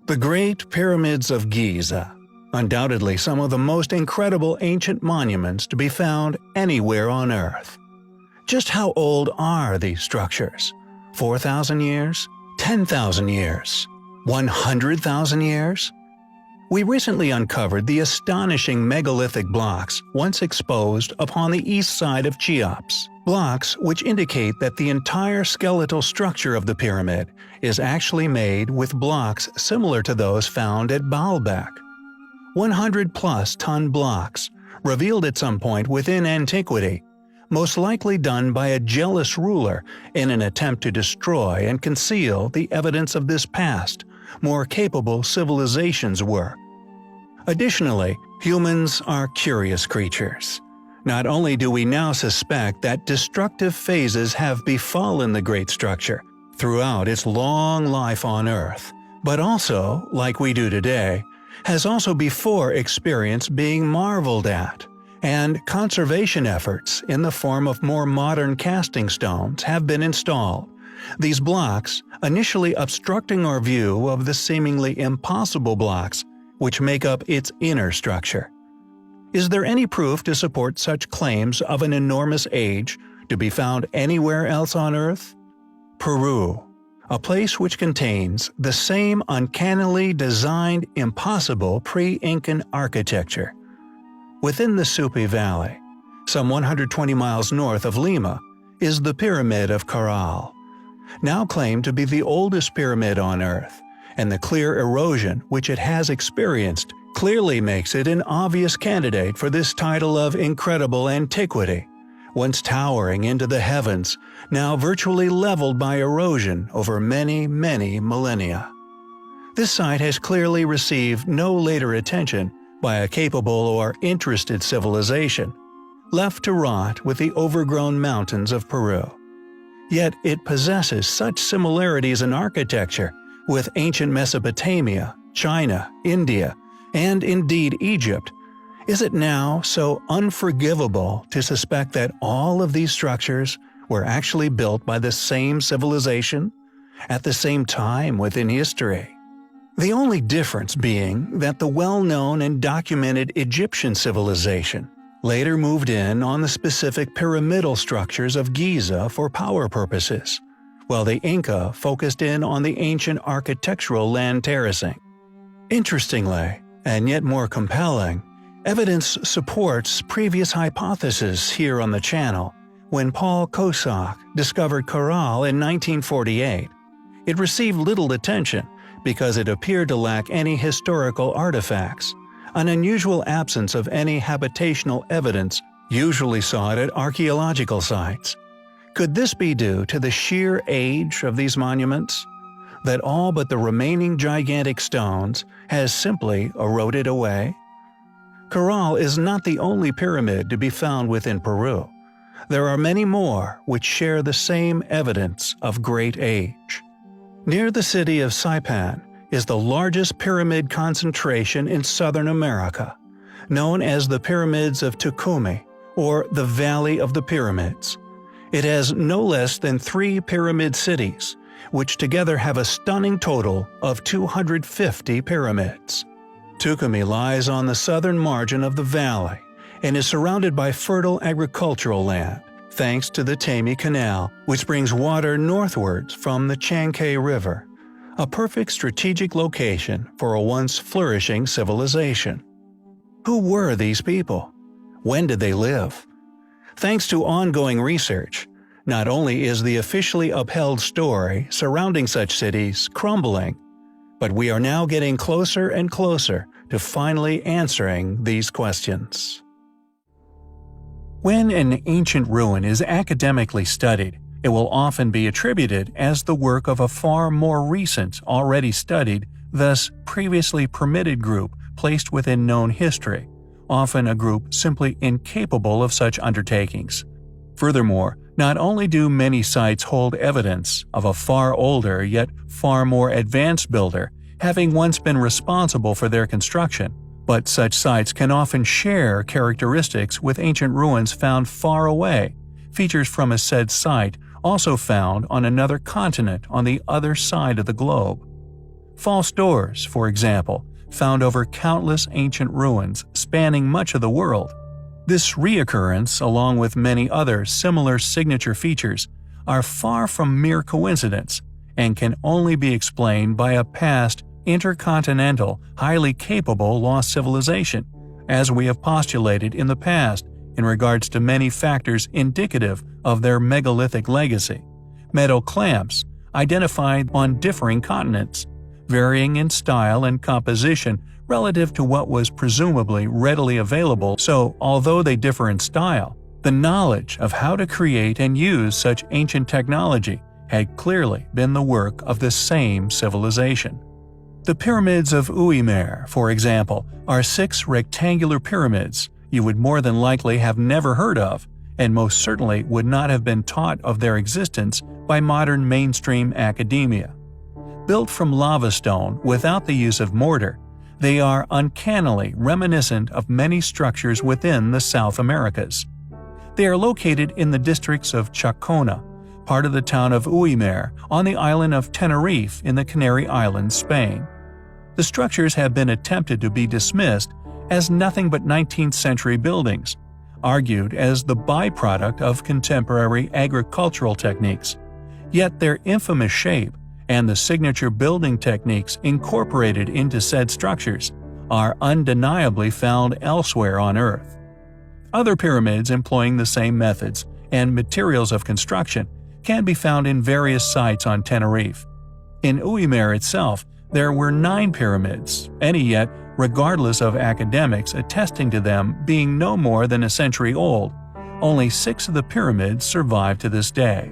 The Great Pyramids of Giza. Undoubtedly some of the most incredible ancient monuments to be found anywhere on Earth. Just how old are these structures? 4,000 years? 10,000 years? 100,000 years? We recently uncovered the astonishing megalithic blocks once exposed upon the east side of Cheops. Blocks which indicate that the entire skeletal structure of the pyramid is actually made with blocks similar to those found at Baalbek. 100-plus ton blocks, revealed at some point within antiquity, most likely done by a jealous ruler in an attempt to destroy and conceal the evidence of this past, more capable civilization's work. Additionally, humans are curious creatures. Not only do we now suspect that destructive phases have befallen the great structure throughout its long life on Earth, but also, like we do today, has also before experienced being marveled at, and conservation efforts in the form of more modern casting stones have been installed. These blocks initially obstructing our view of the seemingly impossible blocks which make up its inner structure. Is there any proof to support such claims of an enormous age to be found anywhere else on Earth? Peru, a place which contains the same uncannily designed impossible pre-Incan architecture. Within the Supi Valley, some 120 miles north of Lima, is the Pyramid of Caral, now claimed to be the oldest pyramid on Earth, and the clear erosion which it has experienced clearly makes it an obvious candidate for this title of incredible antiquity, once towering into the heavens, now virtually leveled by erosion over many millennia. This site has clearly received no later attention by a capable or interested civilization, left to rot with the overgrown mountains of Peru. Yet it possesses such similarities in architecture with ancient Mesopotamia, China, India, and indeed Egypt. Is it now so unforgivable to suspect that all of these structures were actually built by the same civilization, at the same time within history? The only difference being that the well-known and documented Egyptian civilization later moved in on the specific pyramidal structures of Giza for power purposes, while the Inca focused in on the ancient architectural land terracing. Interestingly, and yet more compelling, evidence supports previous hypotheses here on the channel. When Paul Kossak discovered Caral in 1948, it received little attention because it appeared to lack any historical artifacts, an unusual absence of any habitational evidence usually sought at archaeological sites. Could this be due to the sheer age of these monuments? That all but the remaining gigantic stones has simply eroded away? Caral is not the only pyramid to be found within Peru. There are many more which share the same evidence of great age. Near the city of Saipan is the largest pyramid concentration in Southern America, known as the Pyramids of Tucumán, or the Valley of the Pyramids. It has no less than 3 pyramid cities, which together have a stunning total of 250 pyramids. Tucumán lies on the southern margin of the valley and is surrounded by fertile agricultural land, thanks to the Tami Canal, which brings water northwards from the Chankay River, a perfect strategic location for a once flourishing civilization. Who were these people? When did they live? Thanks to ongoing research, not only is the officially upheld story surrounding such cities crumbling, but we are now getting closer and closer to finally answering these questions. When an ancient ruin is academically studied, it will often be attributed as the work of a far more recent, already studied, thus previously permitted group placed within known history, often a group simply incapable of such undertakings. Furthermore, not only do many sites hold evidence of a far older yet far more advanced builder having once been responsible for their construction, but such sites can often share characteristics with ancient ruins found far away, features from a said site also found on another continent on the other side of the globe. False doors, for example, found over countless ancient ruins spanning much of the world. This reoccurrence, along with many other similar signature features, are far from mere coincidence and can only be explained by a past, intercontinental, highly capable lost civilization, as we have postulated in the past in regards to many factors indicative of their megalithic legacy. Metal clamps, identified on differing continents, varying in style and composition relative to what was presumably readily available, so although they differ in style, the knowledge of how to create and use such ancient technology had clearly been the work of the same civilization. The pyramids of Uimer, for example, are 6 rectangular pyramids you would more than likely have never heard of, and most certainly would not have been taught of their existence by modern mainstream academia. Built from lava stone without the use of mortar, they are uncannily reminiscent of many structures within the South Americas. They are located in the districts of Chacona, part of the town of Uimer, on the island of Tenerife in the Canary Islands, Spain. The structures have been attempted to be dismissed as nothing but 19th century buildings, argued as the byproduct of contemporary agricultural techniques. Yet their infamous shape and the signature building techniques incorporated into said structures are undeniably found elsewhere on Earth. Other pyramids employing the same methods and materials of construction can be found in various sites on Tenerife. In Uimer itself, there were 9 pyramids, any yet, regardless of academics attesting to them being no more than a century old, only 6 of the pyramids survive to this day.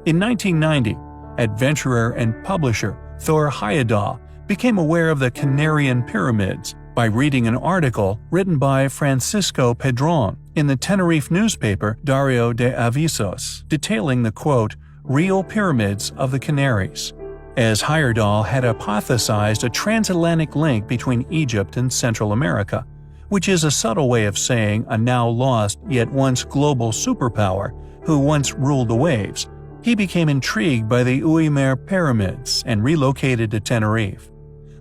In 1990, adventurer and publisher Thor Heyerdahl became aware of the Canarian pyramids by reading an article written by Francisco Pedron in the Tenerife newspaper Diario de Avisos, detailing the quote, "real pyramids of the Canaries," as Heyerdahl had hypothesized a transatlantic link between Egypt and Central America, which is a subtle way of saying a now lost yet once global superpower who once ruled the waves. He became intrigued by the Uimer pyramids and relocated to Tenerife.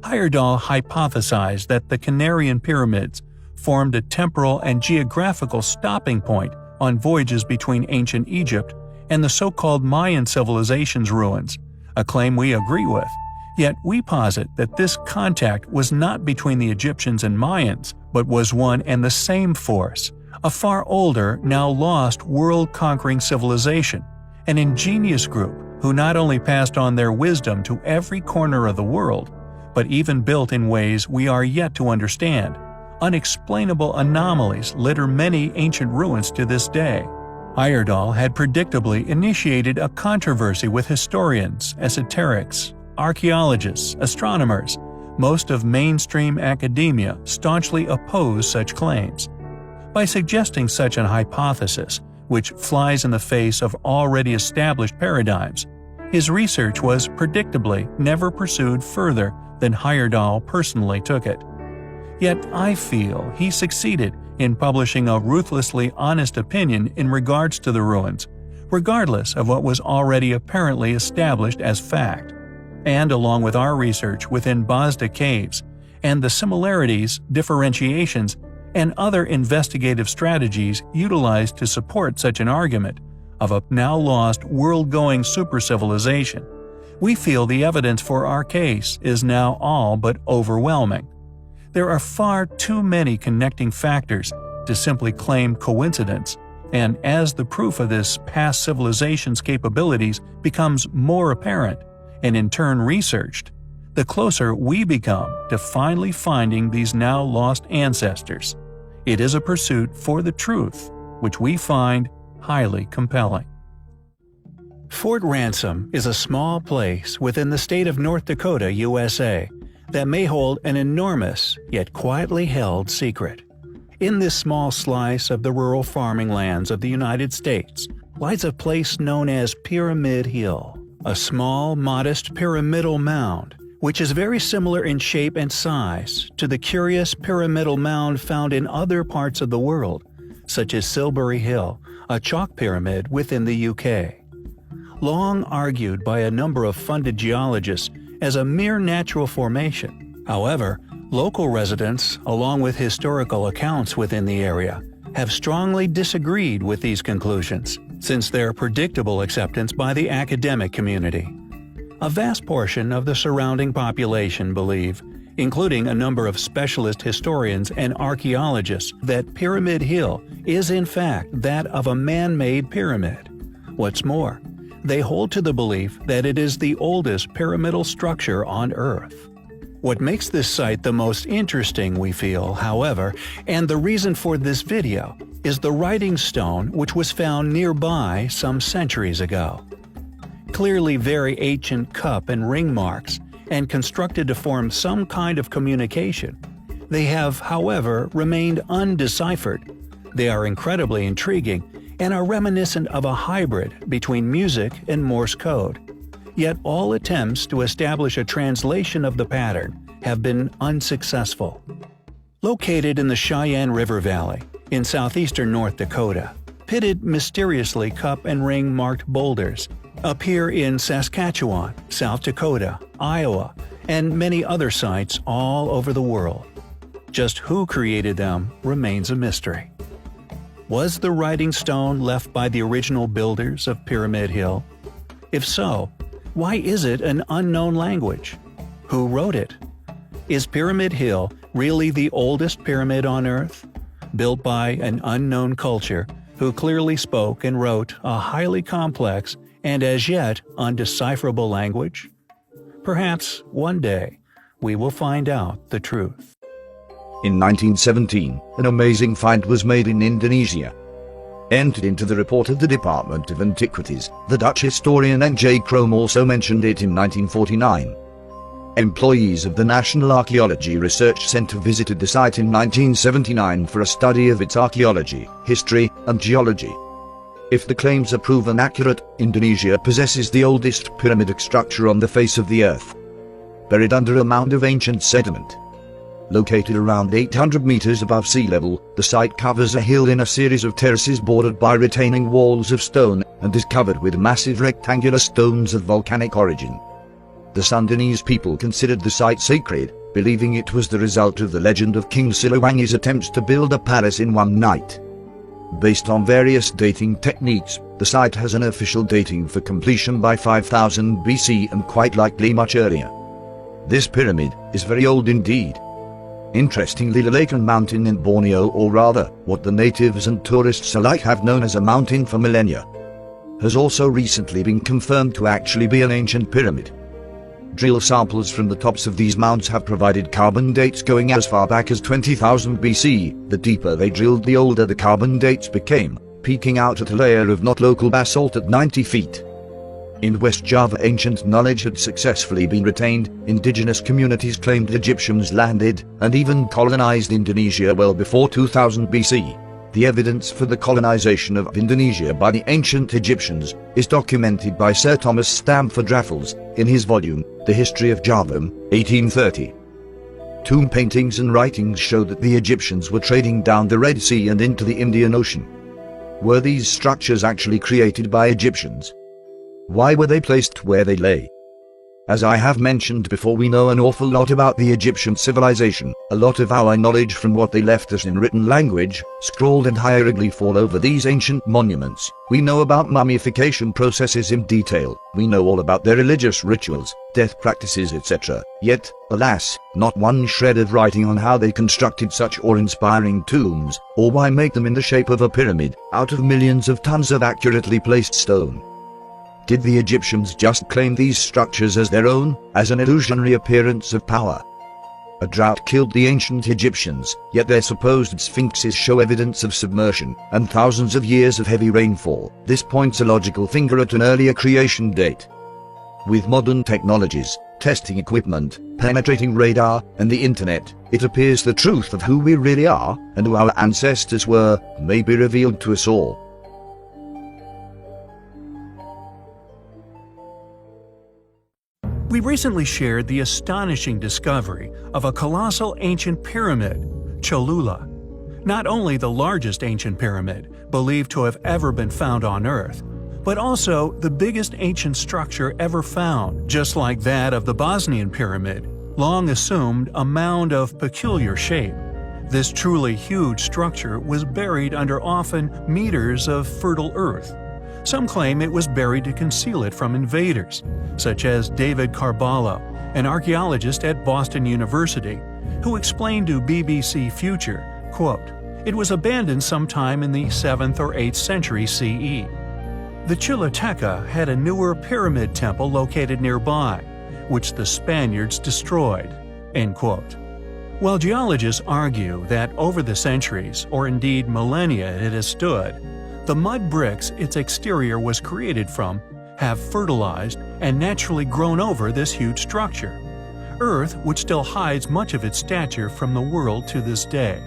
Heyerdahl hypothesized that the Canarian pyramids formed a temporal and geographical stopping point on voyages between ancient Egypt and the so-called Mayan civilization's ruins, a claim we agree with. Yet we posit that this contact was not between the Egyptians and Mayans, but was one and the same force, a far older, now lost world-conquering civilization, an ingenious group who not only passed on their wisdom to every corner of the world, but even built in ways we are yet to understand. Unexplainable anomalies litter many ancient ruins to this day. Heyerdahl had predictably initiated a controversy with historians, esoterics, archaeologists, astronomers. Most of mainstream academia staunchly opposed such claims. By suggesting such an hypothesis, which flies in the face of already established paradigms, his research was predictably never pursued further than Heyerdahl personally took it. Yet I feel he succeeded in publishing a ruthlessly honest opinion in regards to the ruins, regardless of what was already apparently established as fact. And along with our research within Bosda caves, and the similarities, differentiations, and other investigative strategies utilized to support such an argument of a now lost world-going super-civilization, we feel the evidence for our case is now all but overwhelming. There are far too many connecting factors to simply claim coincidence, and as the proof of this past civilization's capabilities becomes more apparent, and in turn researched, the closer we become to finally finding these now lost ancestors. It is a pursuit for the truth, which we find highly compelling. Fort Ransom is a small place within the state of North Dakota, USA, that may hold an enormous, yet quietly held secret. In this small slice of the rural farming lands of the United States lies a place known as Pyramid Hill, a small, modest pyramidal mound, which is very similar in shape and size to the curious pyramidal mound found in other parts of the world, such as Silbury Hill, a chalk pyramid within the UK. Long argued by a number of funded geologists as a mere natural formation. However, local residents, along with historical accounts within the area, have strongly disagreed with these conclusions, since their predictable acceptance by the academic community. A vast portion of the surrounding population believe, including a number of specialist historians and archaeologists, that Pyramid Hill is in fact that of a man-made pyramid. What's more, they hold to the belief that it is the oldest pyramidal structure on Earth. What makes this site the most interesting, we feel, however, and the reason for this video, is the writing stone which was found nearby some centuries ago. Clearly very ancient cup and ring marks, and constructed to form some kind of communication, they have, however, remained undeciphered. They are incredibly intriguing and are reminiscent of a hybrid between music and Morse code. Yet all attempts to establish a translation of the pattern have been unsuccessful. Located in the Cheyenne River Valley, in southeastern North Dakota, pitted mysteriously cup and ring marked boulders appear in Saskatchewan, South Dakota, Iowa, and many other sites all over the world. Just who created them remains a mystery. Was the writing stone left by the original builders of Pyramid Hill? If so, why is it an unknown language? Who wrote it? Is Pyramid Hill really the oldest pyramid on Earth? Built by an unknown culture who clearly spoke and wrote a highly complex and as yet undecipherable language? Perhaps one day we will find out the truth. In 1917, an amazing find was made in Indonesia. Entered into the report of the Department of Antiquities, the Dutch historian N.J. Krome also mentioned it in 1949. Employees of the National Archaeology Research Center visited the site in 1979 for a study of its archaeology, history, and geology. If the claims are proven accurate, Indonesia possesses the oldest pyramidic structure on the face of the earth. Buried under a mound of ancient sediment. Located around 800 meters above sea level, the site covers a hill in a series of terraces bordered by retaining walls of stone, and is covered with massive rectangular stones of volcanic origin. The Sundanese people considered the site sacred, believing it was the result of the legend of King Siliwangi's attempts to build a palace in one night. Based on various dating techniques, the site has an official dating for completion by 5000 BC and quite likely much earlier. This pyramid is very old indeed. Interestingly, the Lakan Mountain in Borneo, or rather, what the natives and tourists alike have known as a mountain for millennia, has also recently been confirmed to actually be an ancient pyramid. Drill samples from the tops of these mounds have provided carbon dates going as far back as 20,000 BC. The deeper they drilled, the older the carbon dates became, peaking out at a layer of not local basalt at 90 feet. In West Java, ancient knowledge had successfully been retained. Indigenous communities claimed Egyptians landed and even colonized Indonesia well before 2000 BC. The evidence for the colonization of Indonesia by the ancient Egyptians is documented by Sir Thomas Stamford Raffles in his volume, The History of Java, 1830. Tomb paintings and writings show that the Egyptians were trading down the Red Sea and into the Indian Ocean. Were these structures actually created by Egyptians? Why were they placed where they lay? As I have mentioned before, we know an awful lot about the Egyptian civilization. A lot of our knowledge from what they left us in written language, scrawled and hieroglyph all over these ancient monuments. We know about mummification processes in detail. We know all about their religious rituals, death practices, etc. Yet, alas, not one shred of writing on how they constructed such awe-inspiring tombs, or why make them in the shape of a pyramid, out of millions of tons of accurately placed stone. Did the Egyptians just claim these structures as their own, as an illusionary appearance of power? A drought killed the ancient Egyptians, yet their supposed sphinxes show evidence of submersion, and thousands of years of heavy rainfall. This points a logical finger at an earlier creation date. With modern technologies, testing equipment, penetrating radar, and the internet, it appears the truth of who we really are, and who our ancestors were, may be revealed to us all. We recently shared the astonishing discovery of a colossal ancient pyramid, Cholula. Not only the largest ancient pyramid believed to have ever been found on Earth, but also the biggest ancient structure ever found, just like that of the Bosnian pyramid, long assumed a mound of peculiar shape. This truly huge structure was buried under often meters of fertile earth. Some claim it was buried to conceal it from invaders, such as David Carballo, an archaeologist at Boston University, who explained to BBC Future, quote, "It was abandoned sometime in the 7th or 8th century CE. The Chiloteca had a newer pyramid temple located nearby, which the Spaniards destroyed." End quote. While geologists argue that over the centuries, or indeed millennia it has stood, the mud bricks its exterior was created from have fertilized and naturally grown over this huge structure, Earth which still hides much of its stature from the world to this day.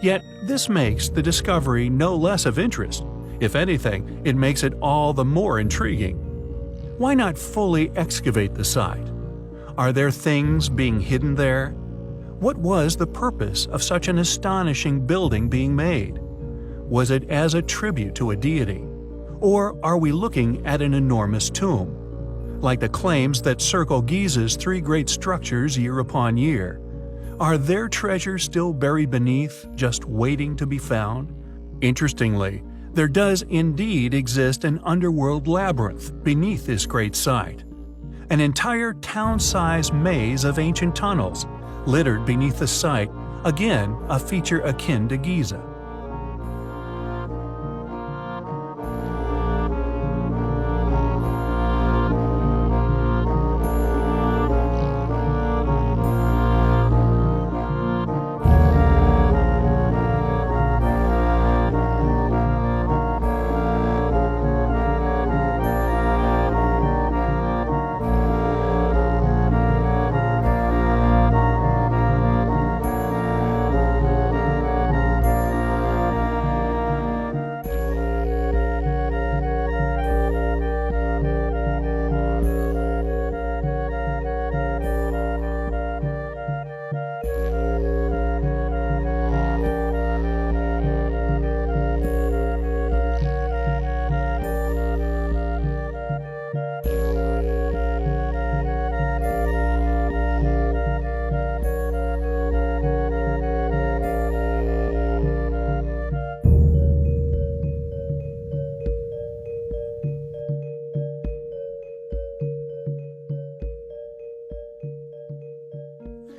Yet this makes the discovery no less of interest. If anything, it makes it all the more intriguing. Why not fully excavate the site? Are there things being hidden there? What was the purpose of such an astonishing building being made? Was it as a tribute to a deity? Or are we looking at an enormous tomb? Like the claims that circle Giza's three great structures year upon year, are their treasures still buried beneath, just waiting to be found? Interestingly, there does indeed exist an underworld labyrinth beneath this great site. An entire town-sized maze of ancient tunnels, littered beneath the site, again a feature akin to Giza.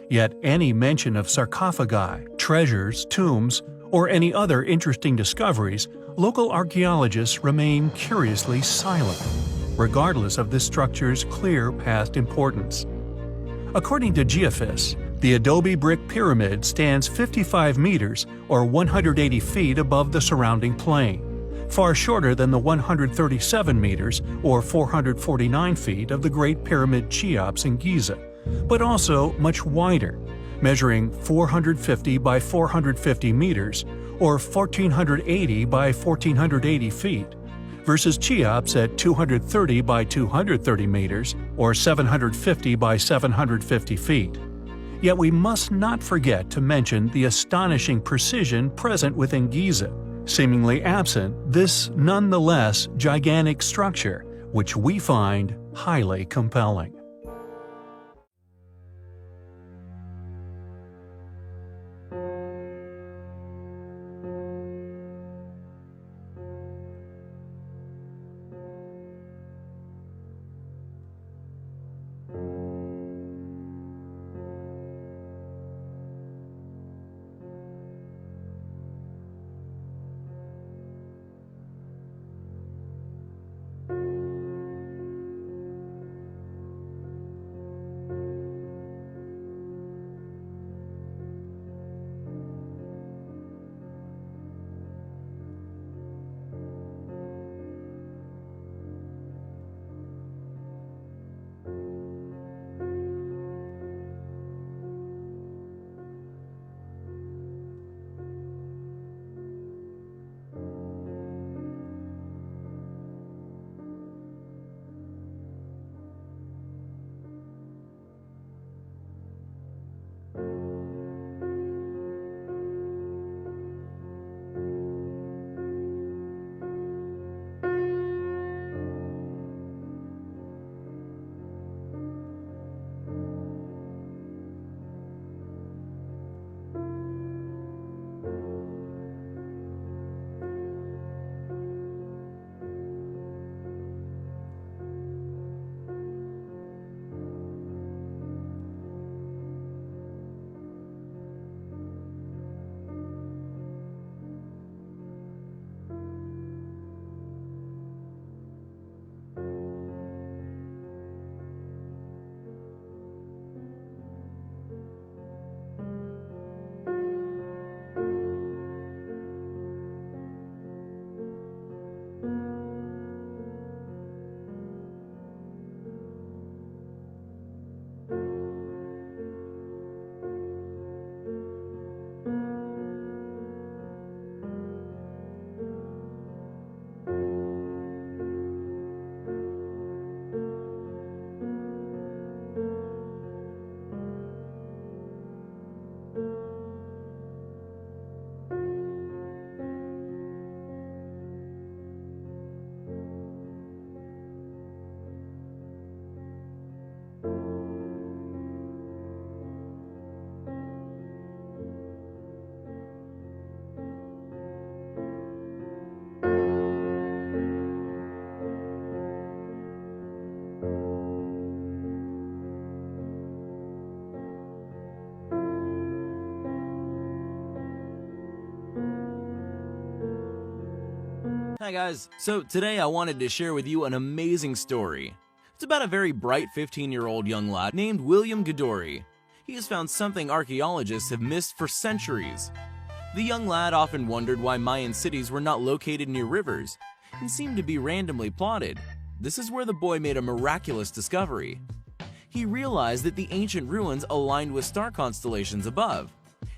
Yet any mention of sarcophagi, treasures, tombs, or any other interesting discoveries, local archaeologists remain curiously silent, regardless of this structure's clear past importance. According to Geophys, the adobe brick pyramid stands 55 meters or 180 feet above the surrounding plain, far shorter than the 137 meters or 449 feet of the Great Pyramid Cheops in Giza, but also much wider, measuring 450 by 450 meters or 1480 by 1480 feet, versus Cheops at 230 by 230 meters or 750 by 750 feet. Yet we must not forget to mention the astonishing precision present within Giza, seemingly absent this nonetheless gigantic structure, which we find highly compelling. Hi guys, so today I wanted to share with you an amazing story. It's about a very bright 15-year-old young lad named William Gadori. He has found something archaeologists have missed for centuries. The young lad often wondered why Mayan cities were not located near rivers and seemed to be randomly plotted. This is where the boy made a miraculous discovery. He realized that the ancient ruins aligned with star constellations above,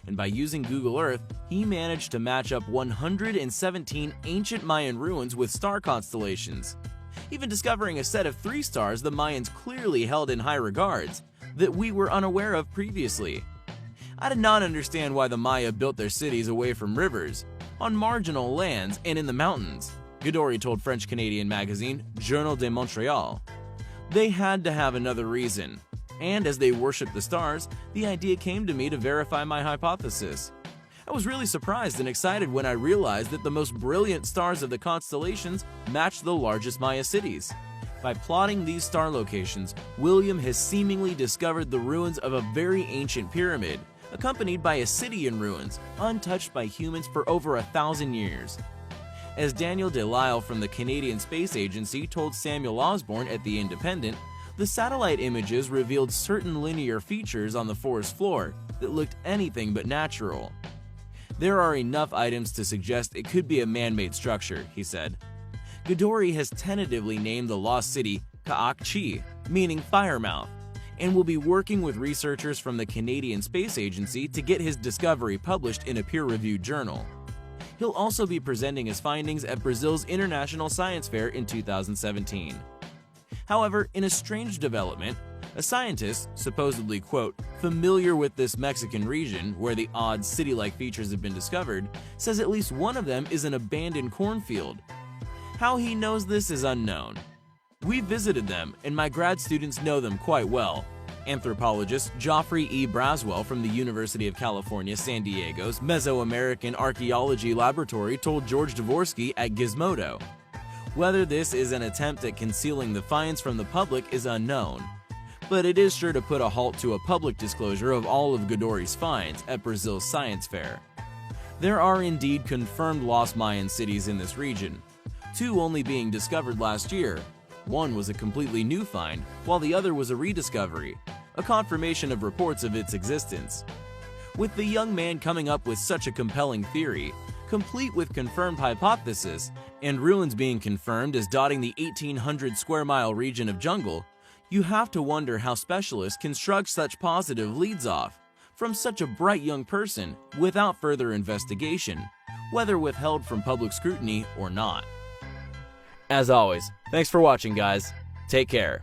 and by using Google Earth, he managed to match up 117 ancient Mayan ruins with star constellations, even discovering a set of 3 stars the Mayans clearly held in high regards that we were unaware of previously. I did not understand why the Maya built their cities away from rivers, on marginal lands, and in the mountains, Gadori told French-Canadian magazine Journal de Montréal. They had to have another reason. And as they worshipped the stars, the idea came to me to verify my hypothesis. I was really surprised and excited when I realized that the most brilliant stars of the constellations matched the largest Maya cities. By plotting these star locations, William has seemingly discovered the ruins of a very ancient pyramid, accompanied by a city in ruins, untouched by humans for over 1,000 years. As Daniel Delisle from the Canadian Space Agency told Samuel Osborne at The Independent, the satellite images revealed certain linear features on the forest floor that looked anything but natural. There are enough items to suggest it could be a man-made structure, he said. Gadori has tentatively named the lost city Kaakchi, meaning firemouth, and will be working with researchers from the Canadian Space Agency to get his discovery published in a peer-reviewed journal. He'll also be presenting his findings at Brazil's International Science Fair in 2017. However, in a strange development, a scientist, supposedly, quote, familiar with this Mexican region where the odd city-like features have been discovered, says at least one of them is an abandoned cornfield. How he knows this is unknown. We visited them, and my grad students know them quite well. Anthropologist Geoffrey E. Braswell from the University of California, San Diego's Mesoamerican Archaeology Laboratory told George Dvorsky at Gizmodo. Whether this is an attempt at concealing the finds from the public is unknown, but it is sure to put a halt to a public disclosure of all of Gadori's finds at Brazil's science fair. There are indeed confirmed lost Mayan cities in this region, 2 only being discovered last year. One was a completely new find, while the other was a rediscovery, a confirmation of reports of its existence. With the young man coming up with such a compelling theory, complete with confirmed hypothesis, and ruins being confirmed as dotting the 1,800 square mile region of jungle, you have to wonder how specialists can shrug such positive leads off from such a bright young person without further investigation, whether withheld from public scrutiny or not. As always, thanks for watching, guys. Take care.